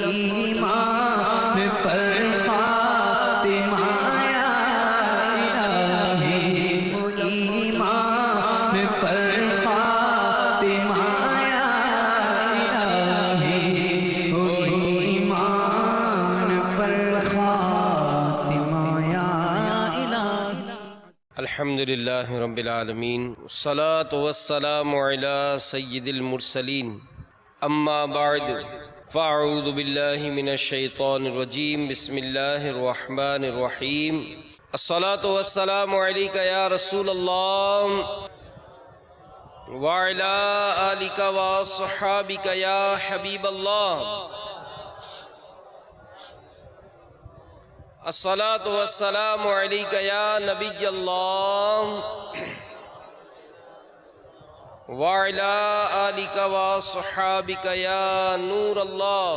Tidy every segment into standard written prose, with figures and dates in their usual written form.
ایمان پر خاتمہ یا الہی، ایمان پر خاتمہ یا الہی، ایمان پر خاتمہ یا الہی۔ الحمدللہ رب العالمین، والصلاة والسلام علی سید المرسلین، اما بعد فاعوذ باللہ من الشیطان الرجیم، بسم اللہ الرحمن الرحیم۔ الصلاة والسلام علیک یا رسول اللہ وعلی آلک واصحابک یا حبیب اللہ۔ الصلاة والسلام علیک یا نبی اللہ وعلی آلک واصحابک یا نور اللہ۔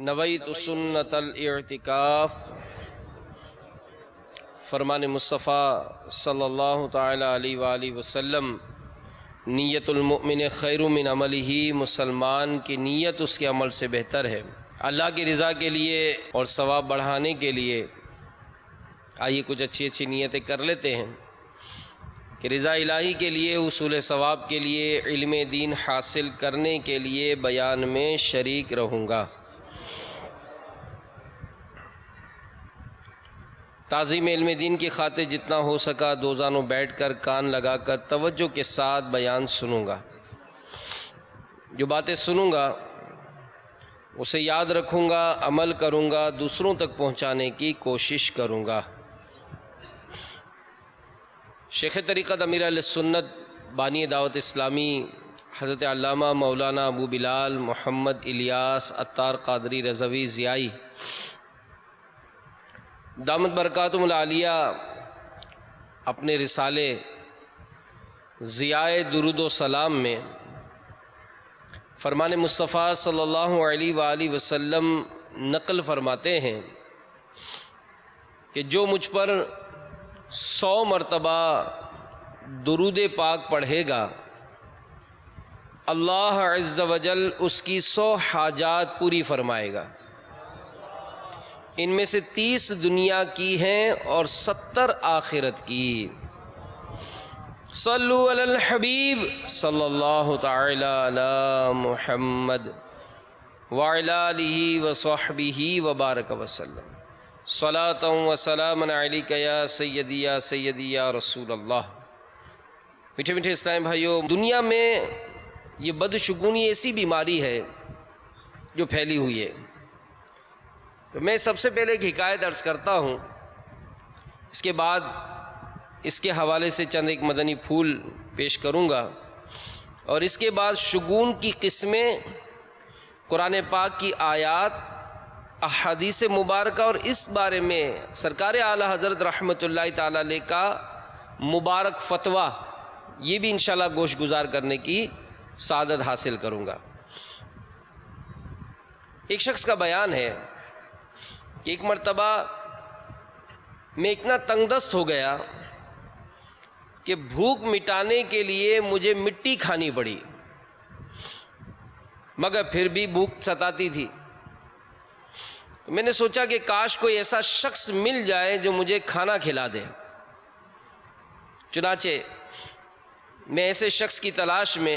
نویت سنت الاعتکاف، فرمان مصطفیٰ صلی اللہ تعالی علیہ وآلہ وسلم، نیت المؤمن خیر من عملہ، مسلمان کی نیت اس کے عمل سے بہتر ہے۔ اللہ کی رضا کے لیے اور ثواب بڑھانے کے لیے آئیے کچھ اچھی نیتیں کر لیتے ہیں کہ رضا الہی کے لیے، حصول ثواب کے لیے، علم دین حاصل کرنے کے لیے بیان میں شریک رہوں گا۔ تعظیم علم دین کی خاطر جتنا ہو سکا دو زانوں بیٹھ کر کان لگا کر توجہ کے ساتھ بیان سنوں گا۔ جو باتیں سنوں گا اسے یاد رکھوں گا، عمل کروں گا، دوسروں تک پہنچانے کی کوشش کروں گا۔ شیخ طریقت امیر اہل سنت بانی دعوت اسلامی حضرت علامہ مولانا ابو بلال محمد الیاس عطار قادری رضوی ضیائی دامت برکاتہم العالیہ اپنے رسالے ضیاء درود و سلام میں فرمان مصطفیٰ صلی اللہ علیہ وآلہ وسلم نقل فرماتے ہیں کہ جو مجھ پر 100 مرتبہ درود پاک پڑھے گا، اللہ عز و جل اس کی 100 حاجات پوری فرمائے گا۔ ان میں سے 30 دنیا کی ہیں اور 70 آخرت کی۔ صلو علی الحبیب صلی اللہ تعالی علی محمد وعلی آلہ وصحبہ وبارک وسلم، صلاۃ و سلام علیک یا سیدی یا سیدی یا رسول اللہ۔ میٹھے میٹھے اسلام بھائیوں، دنیا میں یہ بدشگونی ایسی بیماری ہے جو پھیلی ہوئی ہے۔ تو میں سب سے پہلے ایک حکایت عرض کرتا ہوں، اس کے بعد اس کے حوالے سے چند ایک مدنی پھول پیش کروں گا، اور اس کے بعد شگون کی قسمیں، قرآن پاک کی آیات، احادیث مبارکہ، اور اس بارے میں سرکار اعلی حضرت رحمۃ اللہ تعالی علیہ کا مبارک فتویٰ، یہ بھی انشاءاللہ گوش گزار کرنے کی سعادت حاصل کروں گا۔ ایک شخص کا بیان ہے کہ ایک مرتبہ میں اتنا تنگ دست ہو گیا کہ بھوک مٹانے کے لیے مجھے مٹی کھانی پڑی، مگر پھر بھی بھوک ستاتی تھی۔ میں نے سوچا کہ کاش کوئی ایسا شخص مل جائے جو مجھے کھانا کھلا دے۔ چنانچہ میں ایسے شخص کی تلاش میں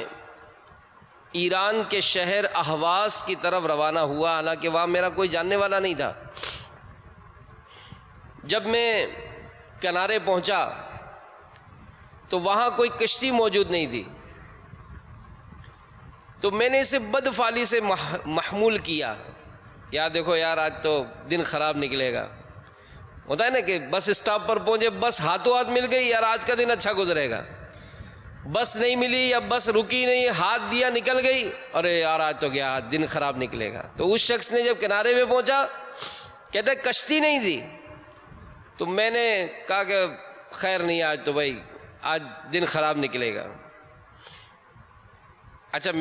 ایران کے شہر اہواز کی طرف روانہ ہوا، حالانکہ وہاں میرا کوئی جاننے والا نہیں تھا۔ جب میں کنارے پہنچا تو وہاں کوئی کشتی موجود نہیں تھی، تو میں نے اسے بدفعلی سے محمول کیا، یار دیکھو یار آج تو دن خراب نکلے گا۔ ہوتا ہے نا کہ بس اسٹاپ پر پہنچے، بس ہاتھوں ہاتھ مل گئی، یار آج کا دن اچھا گزرے گا۔ بس نہیں ملی یا بس رکی نہیں، ہاتھ دیا نکل گئی، ارے یار آج تو کیا دن خراب نکلے گا۔ تو اس شخص نے جب کنارے پہ پہنچا، کہتا ہے کشتی نہیں تھی، تو میں نے کہا کہ خیر نہیں، آج تو بھائی آج دن خراب نکلے گا۔ اچھا،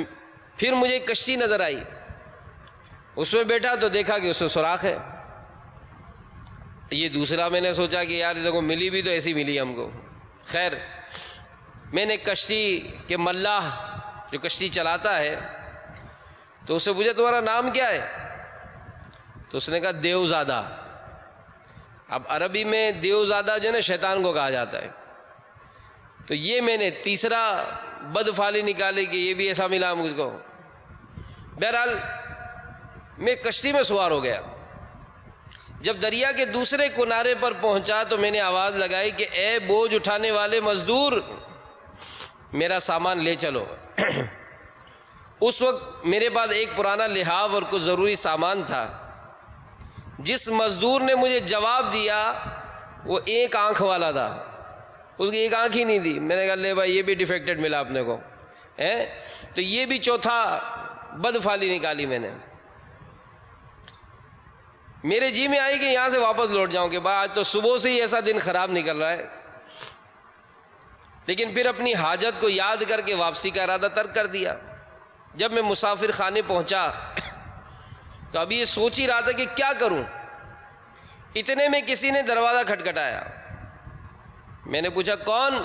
پھر مجھے ایک کشتی نظر آئی، اس میں بیٹھا تو دیکھا کہ اس میں سوراخ ہے۔ یہ دوسرا میں نے سوچا کہ یار دیکھو ملی بھی تو ایسی ملی ہم کو۔ خیر میں نے کشتی کے ملاح جو کشتی چلاتا ہے، تو اس سے پوچھا تمہارا نام کیا ہے؟ تو اس نے کہا دیوزادہ۔ اب عربی میں دیوزادہ جو ہے نا شیطان کو کہا جاتا ہے۔ تو یہ میں نے تیسرا بدفعلی نکالی کہ یہ بھی ایسا ملا مجھ کو۔ بہرحال میں کشتی میں سوار ہو گیا۔ جب دریا کے دوسرے کنارے پر پہنچا تو میں نے آواز لگائی کہ اے بوجھ اٹھانے والے مزدور، میرا سامان لے چلو۔ اس وقت میرے پاس ایک پرانا لحاف اور کچھ ضروری سامان تھا۔ جس مزدور نے مجھے جواب دیا وہ ایک آنکھ والا تھا، اس کی ایک آنکھ ہی نہیں دی۔ میں نے کہا لے بھائی یہ بھی ڈیفیکٹڈ ملا اپنے کو ہے، تو یہ بھی چوتھا بدفعلی نکالی میں نے۔ میرے جی میں آئی کہ یہاں سے واپس لوٹ جاؤں کہ آج تو صبح سے ہی ایسا دن خراب نکل رہا ہے، لیکن پھر اپنی حاجت کو یاد کر کے واپسی کا ارادہ ترک کر دیا۔ جب میں مسافر خانے پہنچا تو ابھی یہ سوچ ہی رہا تھا کہ کیا کروں، اتنے میں کسی نے دروازہ کھٹکھٹایا۔ میں نے پوچھا کون؟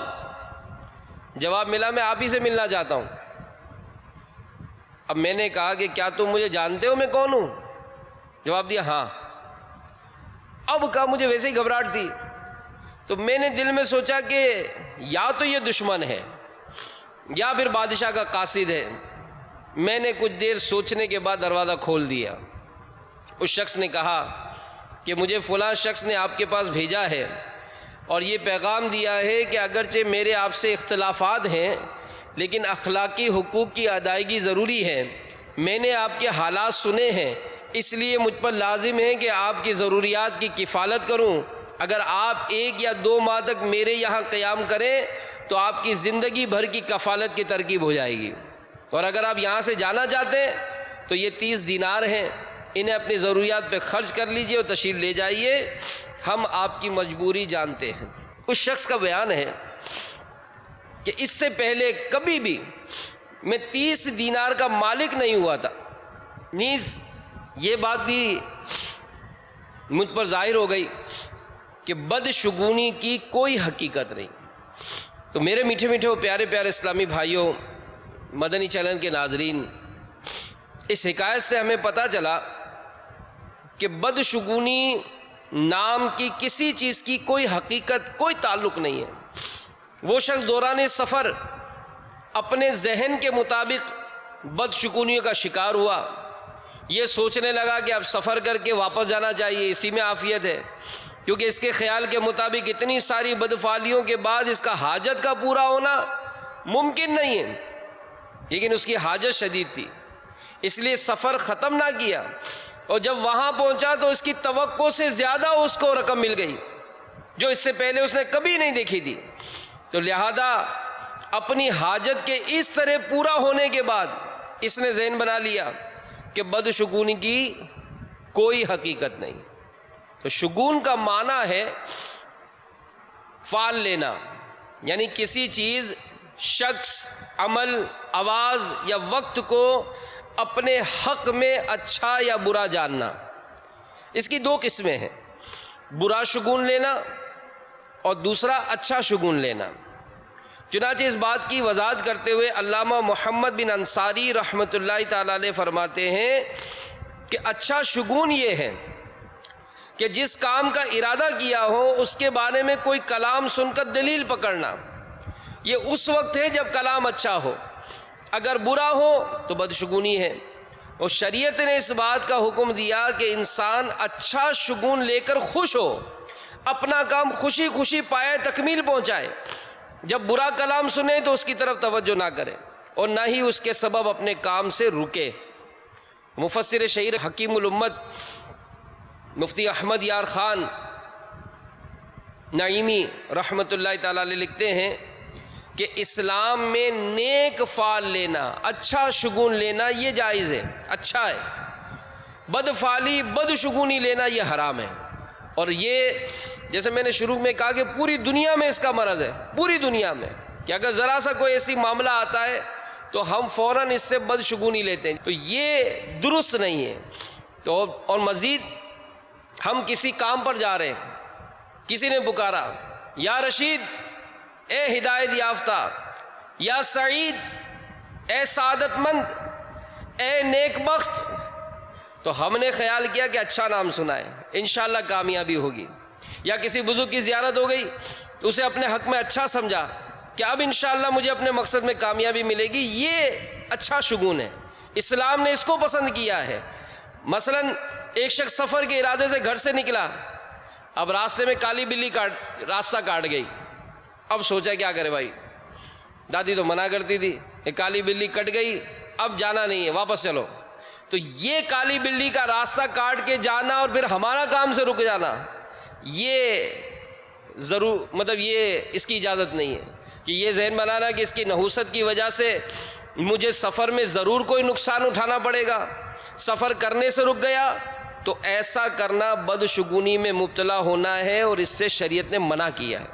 جواب ملا میں آپ ہی سے ملنا چاہتا ہوں۔ اب میں نے کہا کہ کیا تم مجھے جانتے ہو میں کون ہوں؟ جواب دیا ہاں۔ اب کہا مجھے ویسے ہی گھبراہٹ تھی، تو میں نے دل میں سوچا کہ یا تو یہ دشمن ہے یا پھر بادشاہ کا قاصد ہے۔ میں نے کچھ دیر سوچنے کے بعد دروازہ کھول دیا۔ اس شخص نے کہا کہ مجھے فلاں شخص نے آپ کے پاس بھیجا ہے اور یہ پیغام دیا ہے کہ اگرچہ میرے آپ سے اختلافات ہیں لیکن اخلاقی حقوق کی ادائیگی ضروری ہے۔ میں نے آپ کے حالات سنے ہیں، اس لیے مجھ پر لازم ہے کہ آپ کی ضروریات کی کفالت کروں۔ اگر آپ 1 یا 2 ماہ تک میرے یہاں قیام کریں تو آپ کی زندگی بھر کی کفالت کی ترکیب ہو جائے گی، اور اگر آپ یہاں سے جانا چاہتے ہیں تو یہ 30 دینار ہیں، انہیں اپنی ضروریات پہ خرچ کر لیجئے اور تشریف لے جائیے، ہم آپ کی مجبوری جانتے ہیں۔ اس شخص کا بیان ہے کہ اس سے پہلے کبھی بھی میں 30 دینار کا مالک نہیں ہوا تھا، نیز یہ بات بھی مجھ پر ظاہر ہو گئی کہ بدشگونی کی کوئی حقیقت نہیں۔ تو میرے میٹھے میٹھے و پیارے پیارے اسلامی بھائیوں، مدنی چینل کے ناظرین، اس حکایت سے ہمیں پتہ چلا کہ بدشگونی نام کی کسی چیز کی کوئی حقیقت، کوئی تعلق نہیں ہے۔ وہ شخص دوران سفر اپنے ذہن کے مطابق بدشگونیوں کا شکار ہوا، یہ سوچنے لگا کہ اب سفر کر کے واپس جانا چاہیے، اسی میں عافیت ہے، کیونکہ اس کے خیال کے مطابق اتنی ساری بدفعلیوں کے بعد اس کا حاجت کا پورا ہونا ممکن نہیں ہے، لیکن اس کی حاجت شدید تھی، اس لیے سفر ختم نہ کیا، اور جب وہاں پہنچا تو اس کی توقع سے زیادہ اس کو رقم مل گئی جو اس سے پہلے اس نے کبھی نہیں دیکھی تھی۔ تو لہذا اپنی حاجت کے اس طرح پورا ہونے کے بعد اس نے ذہن بنا لیا کہ بدشگونی کی کوئی حقیقت نہیں۔ تو شگون کا معنی ہے فعل لینا، یعنی کسی چیز، شخص، عمل، آواز یا وقت کو اپنے حق میں اچھا یا برا جاننا۔ اس کی 2 قسمیں ہیں، برا شگون لینا اور دوسرا اچھا شگون لینا۔ چنانچہ اس بات کی وضاحت کرتے ہوئے علامہ محمد بن انصاری رحمۃ اللہ تعالی علیہ فرماتے ہیں کہ اچھا شگون یہ ہے کہ جس کام کا ارادہ کیا ہو اس کے بارے میں کوئی کلام سن کر دلیل پکڑنا، یہ اس وقت ہے جب کلام اچھا ہو، اگر برا ہو تو بدشگونی ہے۔ اور شریعت نے اس بات کا حکم دیا کہ انسان اچھا شگون لے کر خوش ہو، اپنا کام خوشی خوشی پائے تکمیل پہنچائے، جب برا کلام سنے تو اس کی طرف توجہ نہ کرے اور نہ ہی اس کے سبب اپنے کام سے رکے۔ مفسر شہیر حکیم الامت مفتی احمد یار خان نعیمی رحمۃ اللہ تعالی علیہ لکھتے ہیں کہ اسلام میں نیک فعل لینا، اچھا شگون لینا یہ جائز ہے، اچھا ہے، بدفعلی، بدشگونی لینا یہ حرام ہے۔ اور یہ جیسے میں نے شروع میں کہا کہ پوری دنیا میں اس کا مرض ہے، پوری دنیا میں، کہ اگر ذرا سا کوئی ایسی معاملہ آتا ہے تو ہم فوراً اس سے بدشگونی لیتے ہیں، تو یہ درست نہیں ہے۔ تو اور مزید ہم کسی کام پر جا رہے ہیں، کسی نے پکارا یا رشید، اے ہدایت یافتہ، یا سعید، اے سعادت مند، اے نیک بخت، تو ہم نے خیال کیا کہ اچھا نام سنا ہے، انشاءاللہ کامیابی ہوگی. یا کسی بزرگ کی زیارت ہو گئی، اسے اپنے حق میں اچھا سمجھا کہ اب انشاءاللہ مجھے اپنے مقصد میں کامیابی ملے گی، یہ اچھا شگون ہے. اسلام نے اس کو پسند کیا ہے. مثلا ایک شخص سفر کے ارادے سے گھر سے نکلا، اب راستے میں کالی بلی راستہ کاٹ گئی. اب سوچا کیا کرے بھائی، دادی تو منع کرتی تھی، ایک کالی بلی کٹ گئی، اب جانا نہیں ہے، واپس چلو. تو یہ کالی بلی کا راستہ کاٹ کے جانا اور پھر ہمارا کام سے رک جانا، یہ ضرور یہ اس کی اجازت نہیں ہے. کہ یہ ذہن بنانا کہ اس کی نحوست کی وجہ سے مجھے سفر میں ضرور کوئی نقصان اٹھانا پڑے گا، سفر کرنے سے رک گیا، تو ایسا کرنا بدشگونی میں مبتلا ہونا ہے، اور اس سے شریعت نے منع کیا ہے.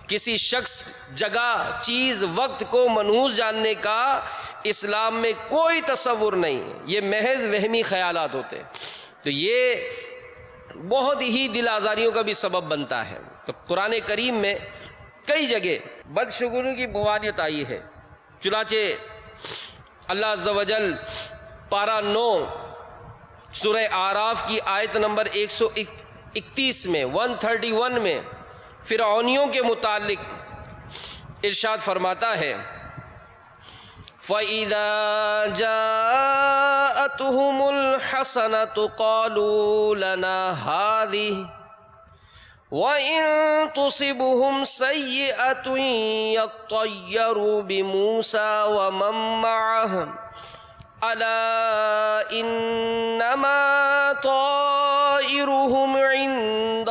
کسی شخص، جگہ، چیز، وقت کو منحوس جاننے کا اسلام میں کوئی تصور نہیں، یہ محض وہمی خیالات ہوتے ہیں. تو یہ بہت ہی دل آزاریوں کا بھی سبب بنتا ہے. تو قرآن کریم میں کئی جگہ بدشگونی کی ممانعت آئی ہے. چنانچہ اللہ عز و جل پارہ 9 سورہ اعراف کی آیت نمبر 131 میں 131 میں فرعونیوں کے متعلق ارشاد فرماتا ہے، فَإِذَا جَاءَتْهُمُ الْحَسَنَةُ قَالُوا لَنَا هَذِهِ وَإِن تُصِبْهُمْ سَيِّئَةٌ يَطَّيَّرُوا بِمُوسَى وَمَن مَّعَهُ أَلَا إِنَّمَا طَائِرُهُمْ عِندَ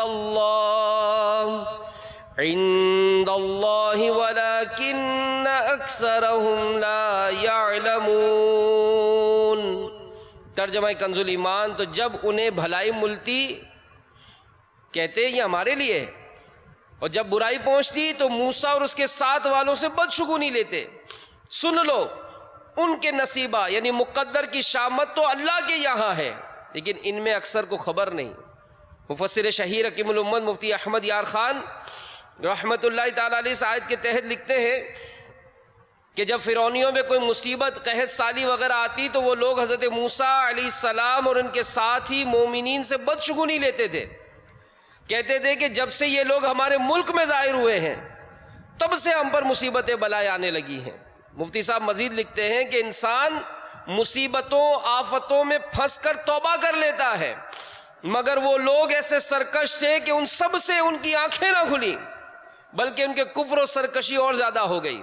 اللَّهِ وَلَكِنَّ أَكْثَرَهُمْ لَا يَعْلَمُونَ. ترجمہ کنز الایمان. تو جب انہیں بھلائی ملتی کہتے یہ ہمارے لیے ہے، اور جب برائی پہنچتی تو موسیٰ اور اس کے ساتھ والوں سے بدشگونی لیتے. سن لو ان کے نصیبہ، یعنی مقدر کی شامت تو اللہ کے یہاں ہے، لیکن ان میں اکثر کو خبر نہیں. مفسر شہیر حکیم الامت مفتی احمد یار خان رحمت اللہ تعالیٰ علیہ اس آیت کے تحت لکھتے ہیں کہ جب فرعونیوں میں کوئی مصیبت، قحط سالی وغیرہ آتی تو وہ لوگ حضرت موسیٰ علیہ السلام اور ان کے ساتھی مومنین سے بدشگونی لیتے تھے. کہتے تھے کہ جب سے یہ لوگ ہمارے ملک میں ظاہر ہوئے ہیں تب سے ہم پر مصیبتیں بلائیں آنے لگی ہیں. مفتی صاحب مزید لکھتے ہیں کہ انسان مصیبتوں، آفتوں میں پھنس کر توبہ کر لیتا ہے، مگر وہ لوگ ایسے سرکش تھے کہ ان سب سے ان کی آنکھیں نہ کھلیں، بلکہ ان کے کفر و سرکشی اور زیادہ ہو گئی.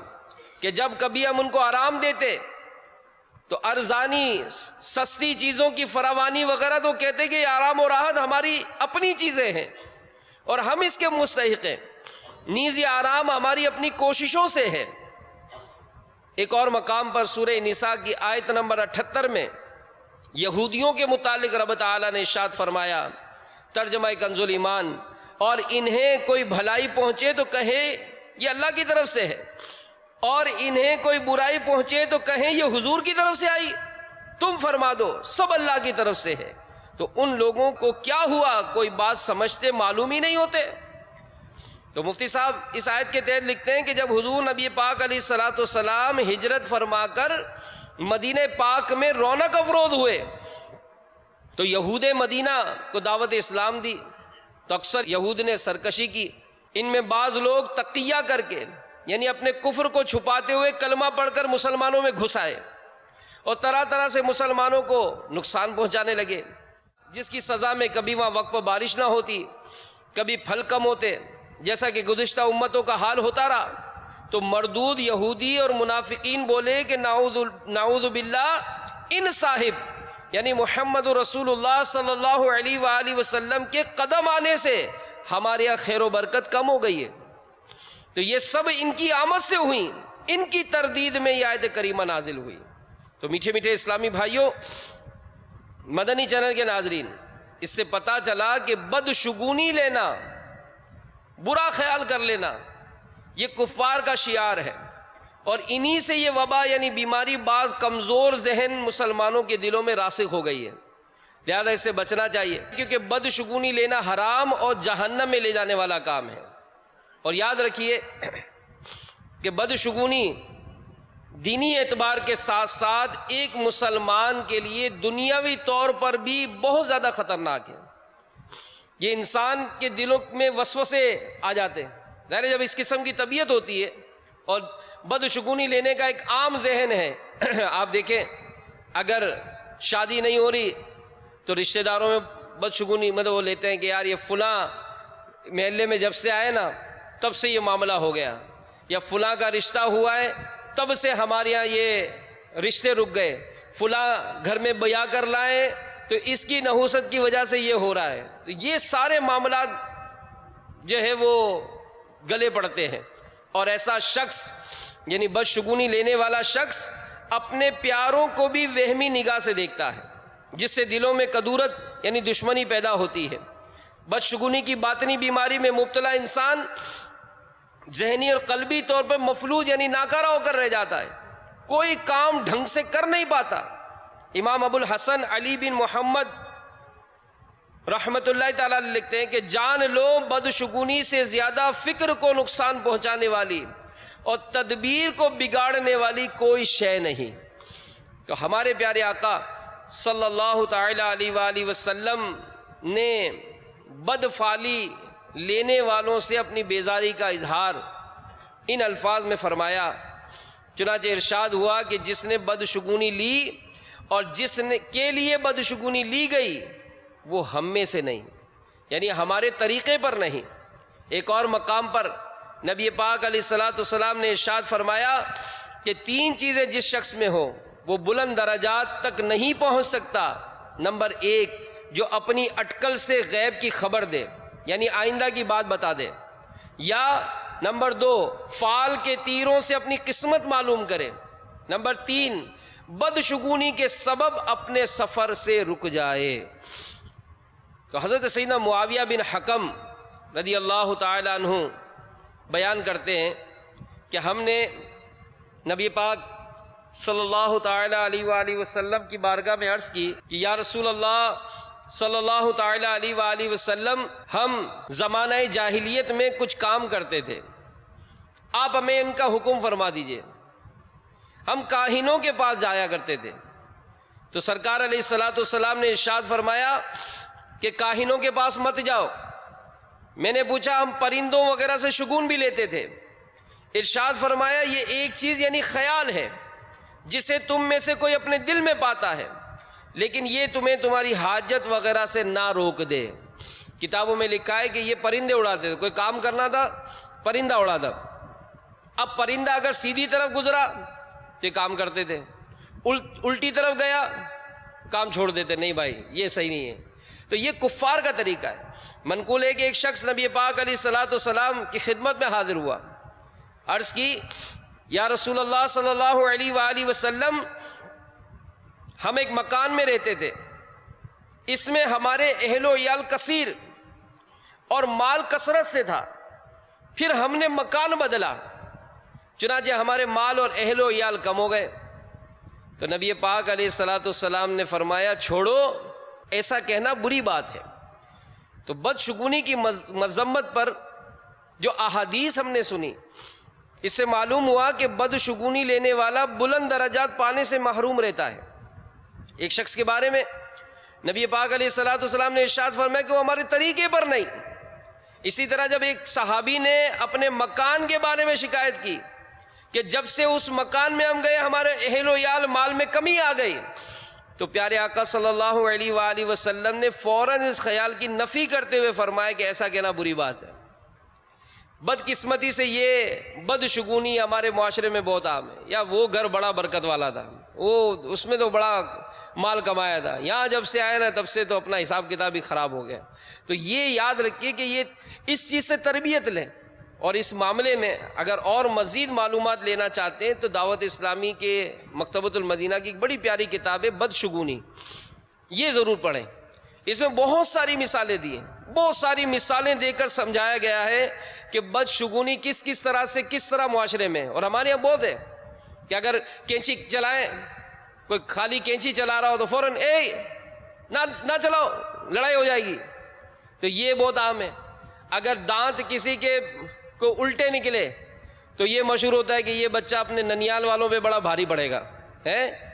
کہ جب کبھی ہم ان کو آرام دیتے تو ارزانی سستی چیزوں کی فراوانی وغیرہ، تو کہتے کہ یہ آرام و راحت ہماری اپنی چیزیں ہیں اور ہم اس کے مستحق ہیں، نیز یہ آرام ہماری اپنی کوششوں سے ہے. ایک اور مقام پر سورہ نساء کی آیت نمبر 78 میں یہودیوں کے متعلق رب تعالیٰ نے ارشاد فرمایا، ترجمہ کنز الایمان، اور انہیں کوئی بھلائی پہنچے تو کہے یہ اللہ کی طرف سے ہے، اور انہیں کوئی برائی پہنچے تو کہیں یہ حضور کی طرف سے آئی. تم فرما دو سب اللہ کی طرف سے ہے. تو ان لوگوں کو کیا ہوا، کوئی بات سمجھتے معلوم ہی نہیں ہوتے. تو مفتی صاحب اس آیت کے تحت لکھتے ہیں کہ جب حضور نبی پاک علیہ الصلوۃ والسلام ہجرت فرما کر مدینہ پاک میں رونق افروز ہوئے تو یہود مدینہ کو دعوت اسلام دی، تو اکثر یہود نے سرکشی کی. ان میں بعض لوگ تقیہ کر کے، یعنی اپنے کفر کو چھپاتے ہوئے کلمہ پڑھ کر مسلمانوں میں گھس آئے اور طرح طرح سے مسلمانوں کو نقصان پہنچانے لگے، جس کی سزا میں کبھی وہاں وقت پر بارش نہ ہوتی، کبھی پھل کم ہوتے، جیسا کہ گزشتہ امتوں کا حال ہوتا رہا. تو مردود یہودی اور منافقین بولے کہ نعوذ باللہ ان صاحب یعنی محمد رسول اللہ صلی اللہ علیہ وآلہ وسلم کے قدم آنے سے ہمارے یہاں خیر و برکت کم ہو گئی ہے. تو یہ سب ان کی آمد سے ہوئی، ان کی تردید میں یہ آیت کریمہ نازل ہوئی. تو میٹھے میٹھے اسلامی بھائیوں، مدنی چینل کے ناظرین، اس سے پتہ چلا کہ بدشگونی لینا، برا خیال کر لینا، یہ کفار کا شعار ہے، اور انہی سے یہ وبا یعنی بیماری بعض کمزور ذہن مسلمانوں کے دلوں میں راسخ ہو گئی ہے. لہذا اس سے بچنا چاہیے، کیونکہ بدشگونی لینا حرام اور جہنم میں لے جانے والا کام ہے. اور یاد رکھیے کہ بدشگونی دینی اعتبار کے ساتھ ساتھ ایک مسلمان کے لیے دنیاوی طور پر بھی بہت زیادہ خطرناک ہے۔ یہ انسان کے دلوں میں وسوسے آ جاتے ہیں۔ ظاہر ہے جب اس قسم کی طبیعت ہوتی ہے اور بدشگونی لینے کا ایک عام ذہن ہے، آپ دیکھیں اگر شادی نہیں ہو رہی تو رشتہ داروں میں بدشگونی مطلب وہ لیتے ہیں کہ یار یہ فلاں محلے میں جب سے آئے نا تب سے یہ معاملہ ہو گیا، یا فلاں کا رشتہ ہوا ہے تب سے ہمارے یہاں یہ رشتے رک گئے، فلاں گھر میں بیاہ کر لائے تو اس کی نحوست کی وجہ سے یہ ہو رہا ہے۔ تو یہ سارے معاملات جو ہے وہ گلے پڑتے ہیں، اور ایسا شخص یعنی بدشگونی لینے والا شخص اپنے پیاروں کو بھی وہمی نگاہ سے دیکھتا ہے، جس سے دلوں میں کدورت یعنی دشمنی پیدا ہوتی ہے۔ بدشگونی کی باطنی بیماری میں مبتلا انسان ذہنی اور قلبی طور پر مفلوج یعنی ناکارہ ہو کر رہ جاتا ہے، کوئی کام ڈھنگ سے کر نہیں پاتا۔ امام ابو الحسن علی بن محمد رحمت اللہ تعالیٰ لکھتے ہیں کہ جان لو بدشگونی سے زیادہ فکر کو نقصان پہنچانے والی اور تدبیر کو بگاڑنے والی کوئی شے نہیں۔ تو ہمارے پیارے آقا صلی اللہ تعالی علیہ وآلہ وسلم نے بدفعلی لینے والوں سے اپنی بیزاری کا اظہار ان الفاظ میں فرمایا، چنانچہ ارشاد ہوا کہ جس نے بدشگونی لی اور جس نے کے لیے بدشگونی لی گئی وہ ہم میں سے نہیں، یعنی ہمارے طریقے پر نہیں۔ ایک اور مقام پر نبی پاک علیہ الصلوۃ والسلام نے ارشاد فرمایا کہ 3 چیزیں جس شخص میں ہو وہ بلند درجات تک نہیں پہنچ سکتا۔ نمبر 1، جو اپنی اٹکل سے غیب کی خبر دے یعنی آئندہ کی بات بتا دے، یا نمبر 2، فال کے تیروں سے اپنی قسمت معلوم کرے، نمبر 3، بدشگونی کے سبب اپنے سفر سے رک جائے۔ تو حضرت سیدنا معاویہ بن حکم رضی اللہ تعالی عنہ بیان کرتے ہیں کہ ہم نے نبی پاک صلی اللہ تعالی علیہ وآلہ وسلم کی بارگاہ میں عرض کی کہ یا رسول اللہ صلی اللہ تعالی علیہ وآلہ وسلم، ہم زمانہ جاہلیت میں کچھ کام کرتے تھے، آپ ہمیں ان کا حکم فرما دیجئے۔ ہم کاہنوں کے پاس جایا کرتے تھے، تو سرکار علیہ الصلوۃ والسلام نے ارشاد فرمایا کہ کاہنوں کے پاس مت جاؤ۔ میں نے پوچھا ہم پرندوں وغیرہ سے شگون بھی لیتے تھے، ارشاد فرمایا یہ ایک چیز یعنی خیال ہے جسے تم میں سے کوئی اپنے دل میں پاتا ہے، لیکن یہ تمہیں تمہاری حاجت وغیرہ سے نہ روک دے۔ کتابوں میں لکھا ہے کہ یہ پرندے اڑاتے تھے، کوئی کام کرنا تھا پرندہ اڑاتا، اب پرندہ اگر سیدھی طرف گزرا تو یہ کام کرتے تھے، الٹی طرف گیا کام چھوڑ دیتے، نہیں بھائی یہ صحیح نہیں ہے۔ تو یہ کفار کا طریقہ ہے۔ منقول ہے کہ ایک شخص نبی پاک علیہ الصلوۃ والسلام کی خدمت میں حاضر ہوا، عرض کی یا رسول اللہ صلی اللہ علیہ وآلہ وسلم، ہم ایک مکان میں رہتے تھے، اس میں ہمارے اہل و عیال کثیر اور مال کثرت سے تھا، پھر ہم نے مکان بدلا، چنانچہ ہمارے مال اور اہل و عیال کم ہو گئے۔ تو نبی پاک علیہ الصلوۃ والسلام نے فرمایا چھوڑو، ایسا کہنا بری بات ہے۔ تو بدشگونی کی مذمت پر جو احادیث ہم نے سنی، اس سے معلوم ہوا کہ بدشگونی لینے والا بلند درجات پانے سے محروم رہتا ہے۔ ایک شخص کے بارے میں نبی پاک علیہ الصلوۃ والسلام نے ارشاد فرمایا کہ وہ ہمارے طریقے پر نہیں۔ اسی طرح جب ایک صحابی نے اپنے مکان کے بارے میں شکایت کی کہ جب سے اس مکان میں ہم گئے ہمارے اہل و عیال مال میں کمی آ گئی، تو پیارے آقا صلی اللہ علیہ وآلہ وسلم نے فوراً اس خیال کی نفی کرتے ہوئے فرمایا کہ ایسا کہنا بری بات ہے۔ بدقسمتی سے یہ بدشگونی ہمارے معاشرے میں بہت عام ہے، یا وہ گھر بڑا برکت والا تھا، وہ اس میں تو بڑا مال کمایا تھا، یہاں جب سے آئے نا تب سے تو اپنا حساب کتاب ہی خراب ہو گیا۔ تو یہ یاد رکھیے کہ یہ اس چیز سے تربیت لیں، اور اس معاملے میں اگر اور مزید معلومات لینا چاہتے ہیں تو دعوت اسلامی کے مکتبۃ المدینہ کی ایک بڑی پیاری کتاب ہے بدشگونی، یہ ضرور پڑھیں۔ اس میں بہت ساری مثالیں دی ہیں، بہت ساری مثالیں دے کر سمجھایا گیا ہے کہ بدشگونی کس کس طرح سے کس طرح معاشرے میں ہے۔ اور ہمارے یہاں بہت ہے کہ اگر کینچی چلائیں، کوئی خالی کینچی چلا رہا ہو تو فوراً نہ چلاؤ لڑائی ہو جائے گی، تو یہ بہت عام ہے۔ اگر دانت کسی کے کو الٹے نکلے تو یہ مشہور ہوتا ہے کہ یہ بچہ اپنے ننیال والوں پہ بڑا بھاری پڑے گا،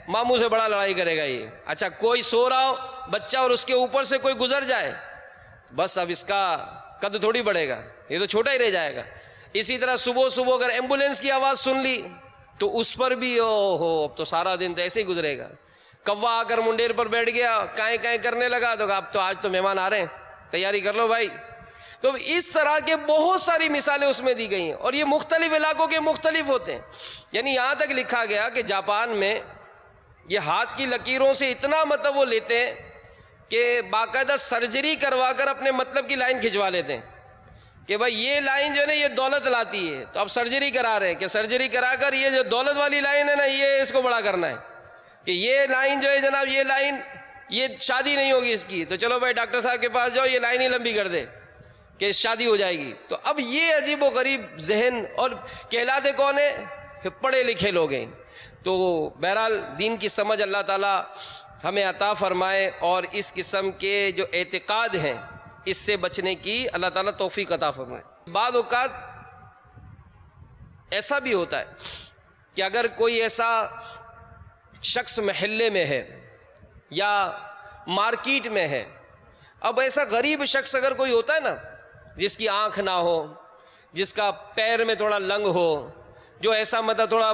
ماموں سے بڑا لڑائی کرے گا یہ. اچھا کوئی سو رہا ہو بچہ اور اس کے اوپر سے کوئی گزر جائے، بس اب اس کا قد تھوڑی بڑھے گا، یہ تو چھوٹا ہی رہ جائے گا. اسی طرح صبح صبح اگر ایمبولینس کی آواز سن لی تو اس پر بھی اب تو سارا دن تو ایسے ہی گزرے گا. کوا آ کر منڈیر پر بیٹھ گیا، کائیں کائیں کرنے لگا تو اب تو آج تو مہمان آ رہے ہیں، تیاری کر لو بھائی. تو اس طرح کے بہت ساری مثالیں اس میں دی گئی ہیں، اور یہ مختلف علاقوں کے مختلف ہوتے ہیں. یعنی یہاں تک لکھا گیا کہ جاپان میں یہ ہاتھ کی لکیروں سے اتنا مطلب وہ لیتے ہیں کہ باقاعدہ سرجری کروا کر اپنے مطلب کی لائن کھنچوا لیتے ہیں کہ بھائی یہ لائن جو ہے نا یہ دولت لاتی ہے. تو اب سرجری کرا رہے ہیں کہ سرجری کرا کر یہ جو دولت والی لائن ہے نا یہ اس کو بڑا کرنا ہے، کہ یہ لائن جو ہے جناب یہ لائن یہ شادی نہیں ہوگی اس کی، تو چلو بھائی ڈاکٹر صاحب کے پاس جاؤ یہ لائن ہی لمبی کر دے کہ شادی ہو جائے گی. تو اب یہ عجیب و غریب ذہن، اور کہلاتے کون ہیں؟ پڑھے لکھے لوگ ہیں. تو بہرحال دین کی سمجھ اللہ تعالی ہمیں عطا فرمائے، اور اس قسم کے جو اعتقاد ہیں اس سے بچنے کی اللہ تعالیٰ توفیق عطا فرمائے. بعض اوقات ایسا بھی ہوتا ہے کہ اگر کوئی ایسا شخص محلے میں ہے یا مارکیٹ میں ہے، اب ایسا غریب شخص اگر کوئی ہوتا ہے نا جس کی آنکھ نہ ہو، جس کا پیر میں تھوڑا لنگ ہو، جو ایسا مطلب تھوڑا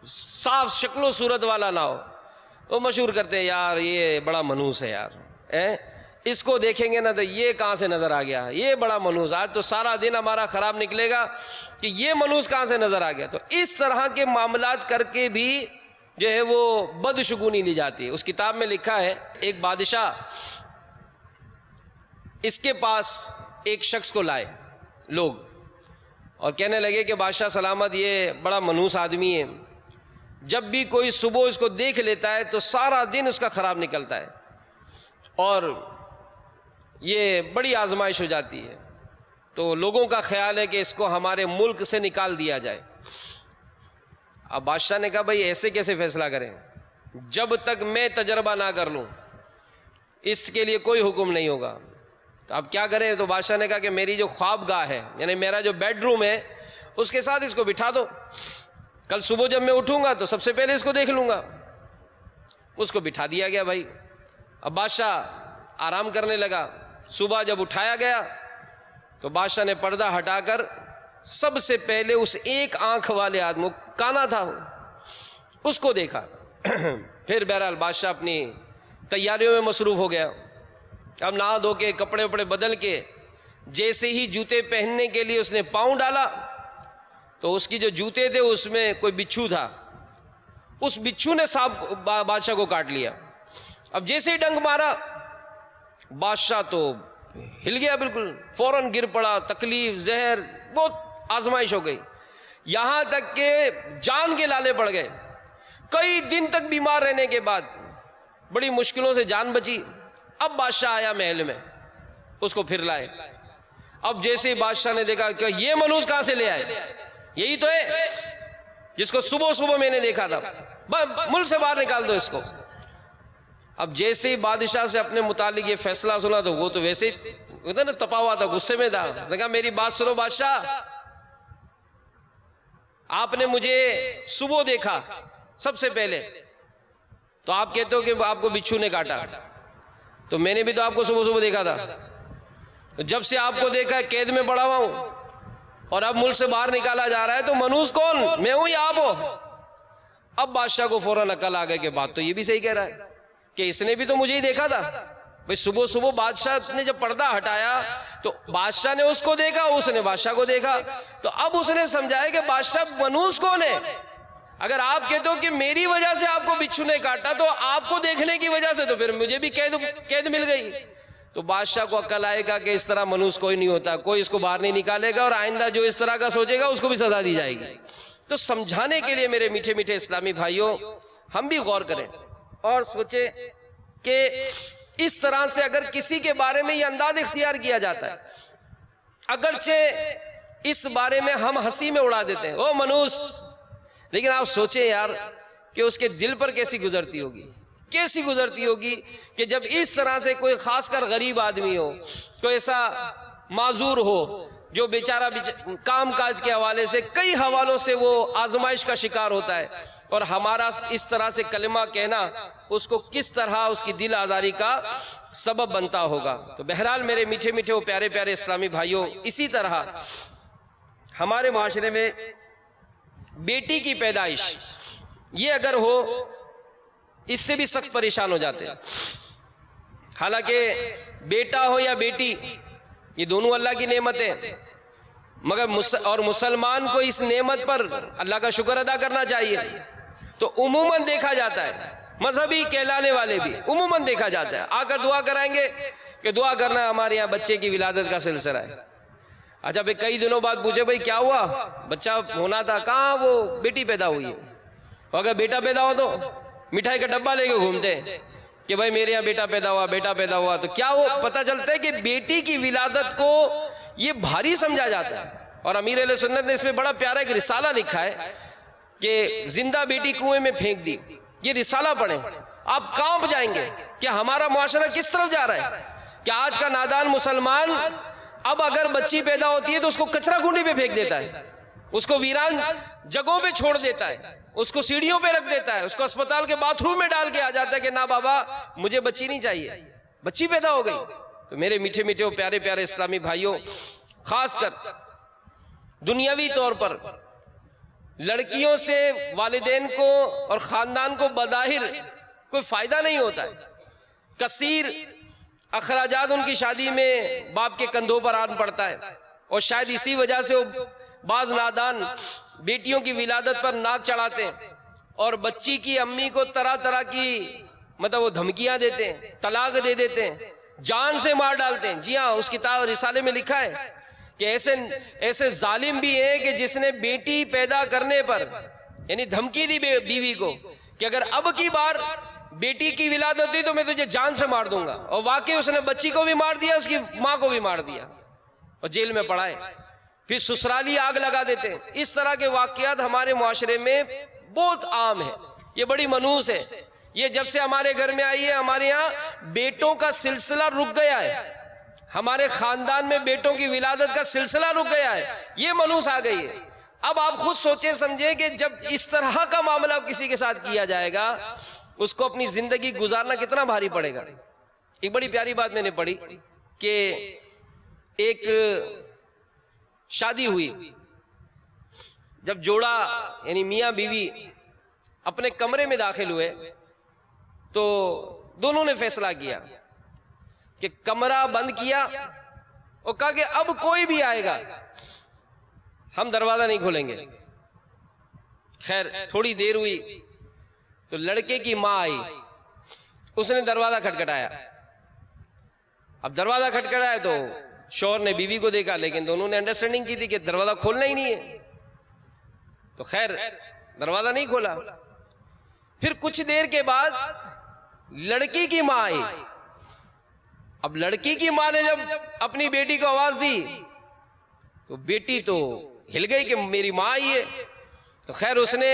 صاف شکل و صورت والا نہ ہو، وہ مشہور کرتے ہیں یار یہ بڑا منحوس ہے یار، اس کو دیکھیں گے نا تو یہ کہاں سے نظر آ گیا، یہ بڑا منحوس، آج تو سارا دن ہمارا خراب نکلے گا کہ یہ منحوس کہاں سے نظر آ گیا. تو اس طرح کے معاملات کر کے بھی جو ہے وہ بدشگونی لی جاتی ہے. اس کتاب میں لکھا ہے ایک بادشاہ اس کے پاس ایک شخص کو لائے لوگ اور کہنے لگے کہ بادشاہ سلامت یہ بڑا منحوس آدمی ہے، جب بھی کوئی صبح اس کو دیکھ لیتا ہے تو سارا دن اس کا خراب نکلتا ہے اور یہ بڑی آزمائش ہو جاتی ہے. تو لوگوں کا خیال ہے کہ اس کو ہمارے ملک سے نکال دیا جائے. اب بادشاہ نے کہا بھائی ایسے کیسے فیصلہ کریں، جب تک میں تجربہ نہ کر لوں اس کے لیے کوئی حکم نہیں ہوگا. تو اب کیا کریں؟ تو بادشاہ نے کہا کہ میری جو خواب گاہ ہے یعنی میرا جو بیڈ روم ہے اس کے ساتھ اس کو بٹھا دو، کل صبح جب میں اٹھوں گا تو سب سے پہلے اس کو دیکھ لوں گا. اس کو بٹھا دیا گیا بھائی. اب بادشاہ آرام کرنے لگا. صبح جب اٹھایا گیا تو بادشاہ نے پردہ ہٹا کر سب سے پہلے اس ایک آنکھ والے آدمی، کانا تھا اس کو دیکھا. پھر بہرحال بادشاہ اپنی تیاریوں میں مصروف ہو گیا. اب نہا دھو کے کپڑے وپڑے بدل کے جیسے ہی جوتے پہننے کے لیے اس نے پاؤں ڈالا تو اس کی جو جوتے تھے اس میں کوئی بچھو تھا. اس بچھو نے سانپ بادشاہ کو کاٹ لیا. اب جیسے ہی ڈنک مارا بادشاہ تو ہل گیا بالکل، فوراً گر پڑا، تکلیف زہر بہت آزمائش ہو گئی، یہاں تک کہ جان کے لالے پڑ گئے. کئی دن تک بیمار رہنے کے بعد بڑی مشکلوں سے جان بچی. اب بادشاہ آیا محل میں، اس کو پھر لائے. اب جیسے بادشاہ نے دیکھا کہ یہ منحوس کہاں سے لے آئے، یہی تو ہے جس کو صبح صبح میں نے دیکھا تھا، ملک سے باہر نکال دو اس کو. اب جیسے ہی بادشاہ سے اپنے متعلق یہ فیصلہ سنا تو وہ تو ویسے ہی نا تپا ہوا تھا، غصے میں تھا. اس نے کہا میری بات سنو بادشاہ، آپ نے مجھے صبح دیکھا سب سے پہلے تو آپ کہتے ہو کہ آپ کو بچھو نے کاٹا، تو میں نے بھی تو آپ کو صبح صبح دیکھا تھا. جب سے آپ کو دیکھا قید میں پڑا ہوا ہوں اور اب ملک سے باہر نکالا جا رہا ہے تو منحوس کون، میں ہوں یا آپ ہو؟ اب بادشاہ کو فوراً عقل آ گئی کہ بات تو یہ بھی صحیح کہہ رہا ہے کہ اس نے بھی تو مجھے ہی دیکھا تھا. بھائی صبح صبح بادشاہ نے جب پردہ ہٹایا تو بادشاہ نے اس کو دیکھا، اس نے بادشاہ کو دیکھا. تو اب اس نے سمجھایا کہ بادشاہ منحوس کون ہے. اگر آپ کہتے ہو کہ میری وجہ سے آپ کو بچھو نے کاٹا تو آپ کو دیکھنے کی وجہ سے تو پھر مجھے بھی قید مل گئی. تو بادشاہ کو عقل آئے گا کہ اس طرح منحوس کوئی نہیں ہوتا، کوئی اس کو باہر نہیں نکالے گا، اور آئندہ جو اس طرح کا سوچے گا اس کو بھی سزا دی جائے گی. تو سمجھانے کے لیے میرے میٹھے میٹھے اسلامی بھائیوں ہم بھی غور کریں اور سوچیں کہ اس طرح سے اگر کسی کے بارے میں یہ انداز اختیار کیا جاتا ہے، اگرچہ اس بارے میں ہم ہنسی میں اڑا دیتے ہیں او منحوس، لیکن آپ سوچیں یار کہ اس کے دل پر کیسی گزرتی ہوگی کہ جب اس طرح سے کوئی خاص کر غریب آدمی ہو، کوئی ایسا معذور ہو جو بیچارہ کام کاج کے حوالے سے کئی حوالوں سے وہ آزمائش کا شکار ہوتا ہے، اور ہمارا اس طرح سے کلمہ کہنا اس کو کس طرح اس کی دل آزاری کا سبب بنتا ہوگا۔ تو بہرحال میرے میٹھے میٹھے وہ پیارے پیارے اسلامی بھائیوں، اسی طرح ہمارے معاشرے میں بیٹی کی پیدائش یہ اگر ہو، اس سے بھی سخت پریشان ہو جاتے ہیں۔ حالانکہ بیٹا ہو یا بیٹی یہ دونوں اللہ کی نعمتیں، مگر اور مسلمان کو اس نعمت پر اللہ کا شکر ادا کرنا چاہیے۔ تو عموماً دیکھا جاتا ہے، مذہبی کہلانے والے بھی عموماً دیکھا جاتا ہے، آ کر دعا کرائیں گے کہ دعا کرنا ہمارے یہاں بچے کی ولادت کا سلسلہ ہے۔ اچھا بھئی کئی دنوں بعد پوچھے بھئی کیا ہوا، بچہ ہونا تھا، کہاں وہ بیٹی پیدا ہوئی ہے۔ اور اگر بیٹا پیدا ہو تو مٹھائی کا ڈبہ لے کے گھومتے ہیں کہ بھئی میرے یہاں بیٹا پیدا ہوا، بیٹا پیدا ہوا۔ تو کیا وہ پتہ چلتا ہے کہ بیٹی کی ولادت کو یہ بھاری سمجھا جاتا ہے۔ اور امیر اہل سنت نے اس میں بڑا پیارا ایک رسالہ لکھا ہے کہ زندہ بیٹی کنویں میں پھینک دی۔ یہ رسالہ پڑھیں، آپ کانپ جائیں گے کہ ہمارا معاشرہ کس طرف جا رہا ہے، کہ آج کا نادان مسلمان اب اگر بچی پیدا ہوتی ہے تو اس کو کچرا کنڈی پہ پھینک دیتا ہے، اس کو ویران جگہوں پہ چھوڑ دیتا ہے، اس کو سیڑھیوں پہ رکھ دیتا ہے، اس کو اسپتال کے باتھ روم میں ڈال کے آ جاتا ہے کہ نہ بابا مجھے بچی نہیں چاہیے، بچی پیدا ہو گئی۔ تو میرے میٹھے میٹھے وہ پیارے پیارے اسلامی بھائیوں، خاص کر دنیاوی طور پر لڑکیوں سے والدین کو اور خاندان کو بظاہر کوئی فائدہ نہیں ہوتا ہے، کثیر اخراجات ان کی شادی میں باپ کے کندھوں پر آن پڑتا ہے، اور شاید اسی وجہ سے بعض نادان بیٹیوں کی ولادت پر ناک چڑھاتے ہیں اور بچی کی امی کو طرح طرح کی وہ دھمکیاں دیتے ہیں، طلاق دے دیتے ہیں، جان سے مار ڈالتے ہیں۔ جی ہاں، اس کتاب رسالے میں لکھا ہے کہ ایسے ظالم بھی ہیں کہ جس نے بیٹی پیدا کرنے پر یعنی دھمکی دی بیوی کو کہ اگر اب کی بار بیٹی کی ولادت ہوتی تو میں تجھے جان سے مار دوں گا، اور واقعی اس نے بچی کو بھی مار دیا، اس کی ماں کو بھی مار دیا اور جیل میں پڑا ہے۔ پھر سسرالی آگ لگا دیتے ہیں۔ اس طرح کے واقعات ہمارے معاشرے میں بہت عام ہیں، یہ بڑی منحوس ہے۔ یہ جب سے ہمارے گھر میں آئی ہے، ہمارے یہاں بیٹوں کا سلسلہ رک گیا ہے، ہمارے خاندان میں بیٹوں کی ولادت کا سلسلہ رک گیا ہے، یہ منحوس آ گئی ہے۔ اب آپ خود سوچیں سمجھیں کہ جب اس طرح کا معاملہ کسی کے ساتھ کیا جائے گا، اس کو اپنی زندگی گزارنا کتنا بھاری پڑے گا۔ ایک بڑی پیاری بات میں نے پڑھی کہ ایک شادی ہوئی، جب جوڑا یعنی میاں بیوی اپنے کمرے میں داخل ہوئے تو دونوں نے فیصلہ کیا کہ کمرہ بند کیا اور کہا کہ اب کوئی بھی آئے گا ہم دروازہ نہیں کھولیں گے۔ خیر تھوڑی دیر ہوئی تو لڑکے کی ماں آئی، اس نے دروازہ کھٹکھٹایا۔ اب دروازہ کھٹکھٹایا تو شوہر نے بیوی کو دیکھا، لیکن دونوں نے انڈرسٹینڈنگ کی تھی کہ دروازہ کھولنا ہی نہیں ہے، تو خیر دروازہ نہیں کھولا۔ پھر کچھ دیر کے بعد لڑکی کی ماں آئی۔ اب لڑکی کی ماں نے جب اپنی بیٹی کو آواز دی تو بیٹی تو ہل گئی کہ میری ماں آئی ہے، تو خیر اس نے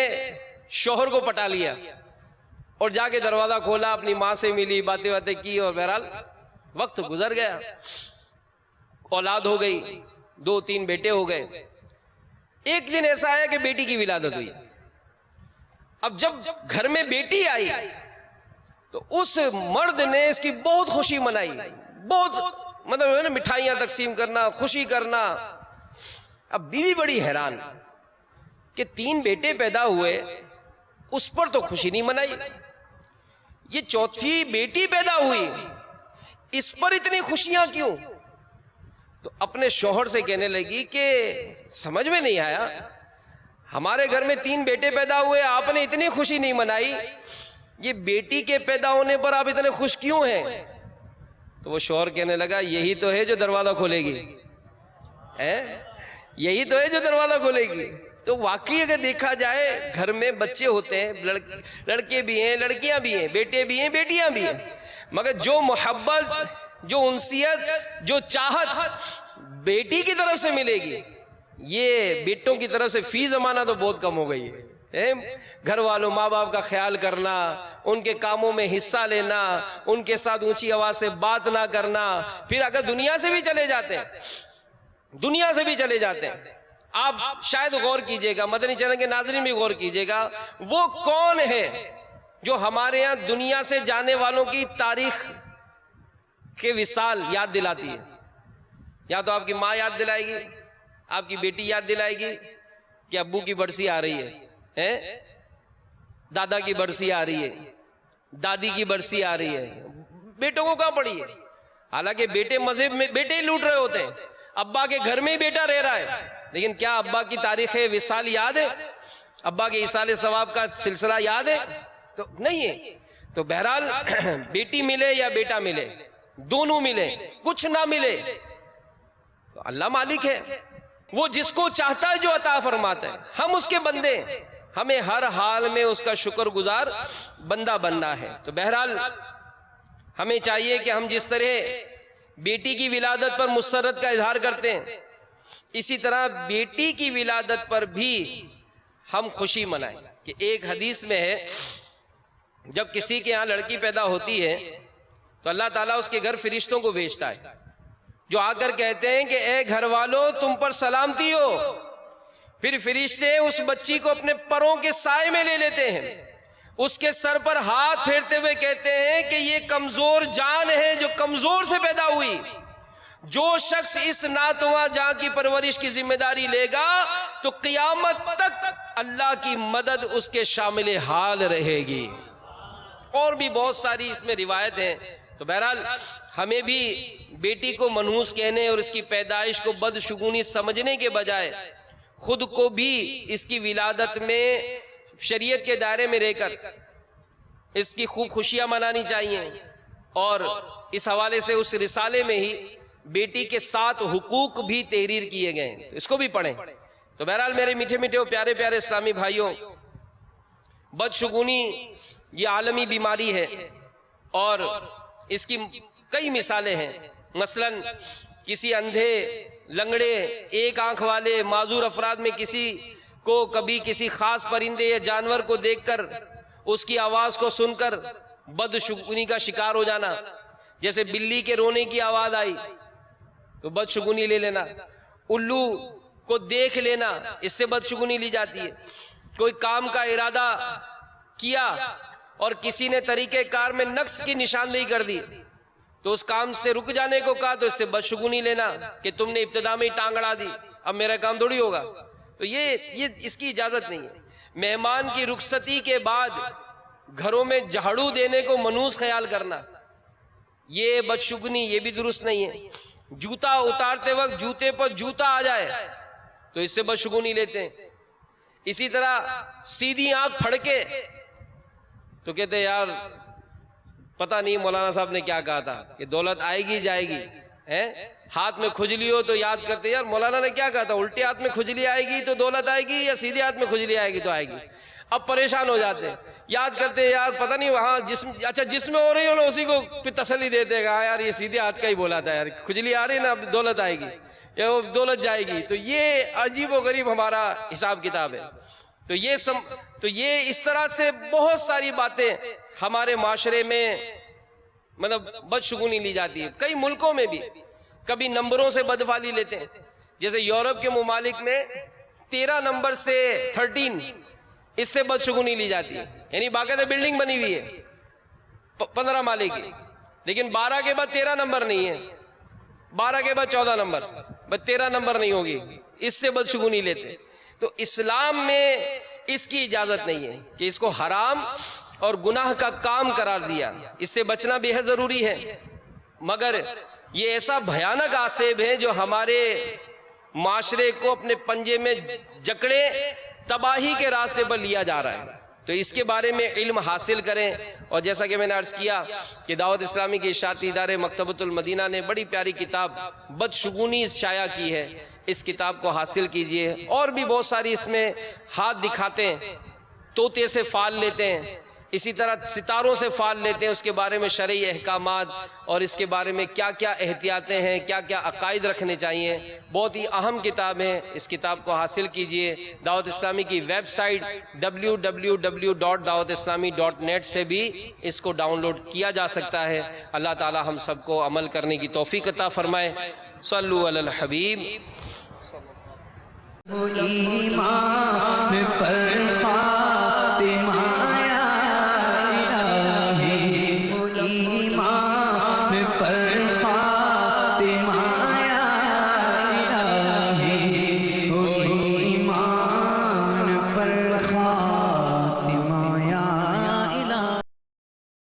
شوہر کو پٹا لیا اور جا کے دروازہ کھولا، اپنی ماں سے ملی، باتیں کی، اور بہرحال وقت گزر گیا، اولاد ہو گئی، 2-3 بیٹے ہو گئے۔ ایک دن ایسا آیا کہ بیٹی کی ولادت ہوئی۔ اب جب گھر میں بیٹی آئی تو اس مرد نے اس کی بہت خوشی منائی، بہت مٹھائیاں تقسیم کرنا، خوشی کرنا۔ اب بیوی بڑی حیران کہ 3 بیٹے پیدا ہوئے، اس پر تو خوشی نہیں منائی، یہ 4تھی بیٹی پیدا ہوئی، اس پر اتنی خوشیاں کیوں؟ تو اپنے شوہر سے کہنے لگی کہ سمجھ میں نہیں آیا، ہمارے گھر میں 3 بیٹے پیدا ہوئے، آپ نے اتنی خوشی نہیں منائی، یہ بیٹی کے پیدا ہونے پر آپ اتنے خوش کیوں ہیں؟ تو وہ شوہر کہنے لگا یہی تو ہے جو دروازہ کھولے گی، یہی تو ہے جو دروازہ کھولے گی۔ تو واقعی اگر دیکھا جائے گھر میں بچے ہوتے ہیں، لڑکے بھی ہیں، لڑکیاں بھی ہیں، بیٹے بھی ہیں، بیٹیاں بھی ہیں، مگر جو محبت، جو انسیت، جو چاہت بیٹی کی طرف سے ملے گی، یہ بیٹوں کی طرف سے فی زمانہ تو بہت کم ہو گئی ہے۔ گھر والوں ماں باپ کا خیال کرنا، ان کے کاموں میں حصہ لینا، ان کے ساتھ اونچی آواز سے بات نہ کرنا، پھر اگر دنیا سے بھی چلے جاتے ہیں دنیا سے بھی چلے جاتے ہیں. آپ شاید غور کیجئے گا، مدنی چینل کے ناظرین بھی غور کیجئے گا، وہ کون ہے جو ہمارے یہاں دنیا سے جانے والوں کی تاریخ کے وصال یاد دلاتی ہے؟ یا تو آپ کی ماں یاد دلائے گی، آپ کی بیٹی یاد دلائے گی کہ ابو کی برسی آ رہی ہے، دادا کی برسی آ رہی ہے، دادی کی برسی آ رہی ہے. بیٹوں کو کہاں پڑی ہے؟ حالانکہ بیٹے مذہب میں بیٹے ہی لوٹ رہے ہوتے ہیں، ابا کے گھر میں ہی بیٹا رہ رہا ہے، لیکن کیا ابا کی تاریخ وصال یاد ہے؟ ابا کے ایصال ثواب کا سلسلہ یاد ہے؟ تو نہیں ہے. تو بہرحال بیٹی ملے یا بیٹا ملے، دونوں ملے، کچھ نہ ملے، تو اللہ مالک ہے، وہ جس کو چاہتا ہے جو عطا فرماتا ہے. ہم اس کے بندے ہیں، ہمیں ہر حال میں اس کا شکر گزار بندہ بننا ہے. تو بہرحال ہمیں چاہیے کہ ہم جس طرح بیٹی کی ولادت پر مسرت کا اظہار کرتے ہیں، اسی طرح بیٹی کی ولادت پر بھی ہم خوشی منائیں. کہ ایک حدیث میں ہے، جب کسی کے ہاں لڑکی پیدا ہوتی ہے تو اللہ تعالیٰ اس کے گھر فرشتوں کو بھیجتا ہے، جو آ کر کہتے ہیں کہ اے گھر والوں تم پر سلامتی ہو. پھر فرشتے اس بچی کو اپنے پروں کے سائے میں لے لیتے ہیں، اس کے سر پر ہاتھ پھیرتے ہوئے کہتے ہیں کہ یہ کمزور جان ہے جو کمزور سے پیدا ہوئی. جو شخص اس ناتواں جان کی پرورش کی ذمہ داری لے گا تو قیامت تک اللہ کی مدد اس کے شامل حال رہے گی. اور بھی بہت ساری اس میں روایت ہیں. تو بہرحال ہمیں بھی بیٹی کو منحوس کہنے اور اس کی پیدائش کو بدشگونی سمجھنے کے بجائے خود کو بھی اس کی ولادت میں شریعت کے دائرے میں رہ کر اس کی خوب خوشیاں منانی چاہیے. اور اس حوالے سے اس رسالے میں ہی بیٹی کے 7 حقوق بھی تحریر کیے گئے ہیں، تو اس کو بھی پڑھیں. تو بہرحال میرے میٹھے میٹھے اور پیارے پیارے اسلامی بھائیوں، بدشگونی یہ عالمی بیماری ہے اور اس کی کئی مثالیں ہیں. مثلا کسی اندھے، لنگڑے، ایک آنکھ والے، معذور افراد میں کسی کو کبھی کسی خاص پرندے یا جانور کو دیکھ کر اس کی آواز کو سن کر بدشگونی کا شکار ہو جانا. جیسے بلی کے رونے کی آواز آئی تو بدشگونی لے لینا، الو کو دیکھ لینا، اس سے بدشگونی لی جاتی ہے. کوئی کام کا ارادہ کیا اور کسی نے طریقہ کار میں نقص کی نشاندہی کر دی تو اس کام سے رک جانے کو کہا تو اس سے بدشگونی لینا کہ تم نے ابتدا میں ہی ٹانگ اڑا دی، اب میرا کام تھوڑی ہوگا. تو یہ اس کی اجازت نہیں ہے. مہمان کی رخصتی کے بعد گھروں میں جھاڑو دینے کو منحوس خیال کرنا، یہ بدشگونی، یہ بھی درست نہیں ہے. جوتا اتارتے وقت جوتے پر جوتا آ جائے تو اس سے بدشگونی لیتے ہیں. اسی طرح سیدھی آنکھ پھڑکے تو کہتے ہیں یار پتہ نہیں مولانا صاحب نے کیا کہا تھا کہ دولت آئے گی جائے گی. ہاتھ میں کھجلی ہو تو یاد کرتے یار مولانا نے کیا کہا تھا، الٹے ہاتھ میں کھجلی آئے گی تو دولت آئے گی یا سیدھے ہاتھ میں کھجلی آئے گی تو آئے گی. اب پریشان ہو جاتے ہیں، یاد کرتے یار پتہ نہیں وہاں جسم میں ہو رہی ہو نا اسی کو پھر تسلی دیتے گا یار یہ سیدھے ہاتھ کا ہی بولا تھا، یار کھجلی آ رہی نا اب دولت آئے گی یا وہ دولت جائے گی. تو یہ عجیب و غریب ہمارا حساب کتاب ہے. تو یہ اس طرح سے بہت ساری باتیں ہمارے معاشرے میں مطلب بدشگونی لی جاتی ہے. کئی ملکوں میں بھی کبھی نمبروں سے بدفالی لیتے ہیں. جیسے یورپ کے ممالک میں 13 نمبر سے 13 اس سے بدشگونی لی جاتی ہے. یعنی باقاعدہ بلڈنگ بنی ہوئی ہے 15 مالے کی، لیکن 12 کے بعد 13 نمبر نہیں ہے، 12 کے بعد 14 نمبر، بس 13 نمبر نہیں ہوگی، اس سے بدشگونی لیتے ہیں. تو اسلام میں اس کی اجازت نہیں ہے کہ اس کو حرام اور گناہ کا کام قرار دیا. اس سے بچنا بے حد ضروری ہے. مگر یہ ایسا بھیانک آسیب ہے جو ہمارے معاشرے کو اپنے پنجے میں جکڑے تباہی کے راستے پر لیا جا رہا ہے. تو اس کے بارے میں علم حاصل کریں. اور جیسا کہ میں نے عرض کیا کہ دعوت اسلامی کے اشاعتی ادارے مکتبۃ المدینہ نے بڑی پیاری کتاب بدشگونی شائع کی ہے، اس کتاب کو حاصل کیجئے. اور بھی بہت ساری اس میں ہاتھ دکھاتے ہیں، طوطے سے فال لیتے ہیں، اسی طرح ستاروں سے فال لیتے ہیں، اس کے بارے میں شرعی احکامات اور اس کے بارے میں کیا کیا احتیاطیں ہیں، کیا کیا عقائد رکھنے چاہیے. بہت ہی اہم کتاب ہے، اس کتاب کو حاصل کیجئے. دعوت اسلامی کی ویب سائٹ www.dawatislami.net سے بھی اس کو ڈاؤن لوڈ کیا جا سکتا ہے. اللہ تعالی ہم سب کو عمل کرنے کی توفیق عطا فرمائے. صلو علی الحبیب. ایمان پر خاتمہ یا الہی، ایمان پر خاتمہ یا الہی، ایمان پر خاتمہ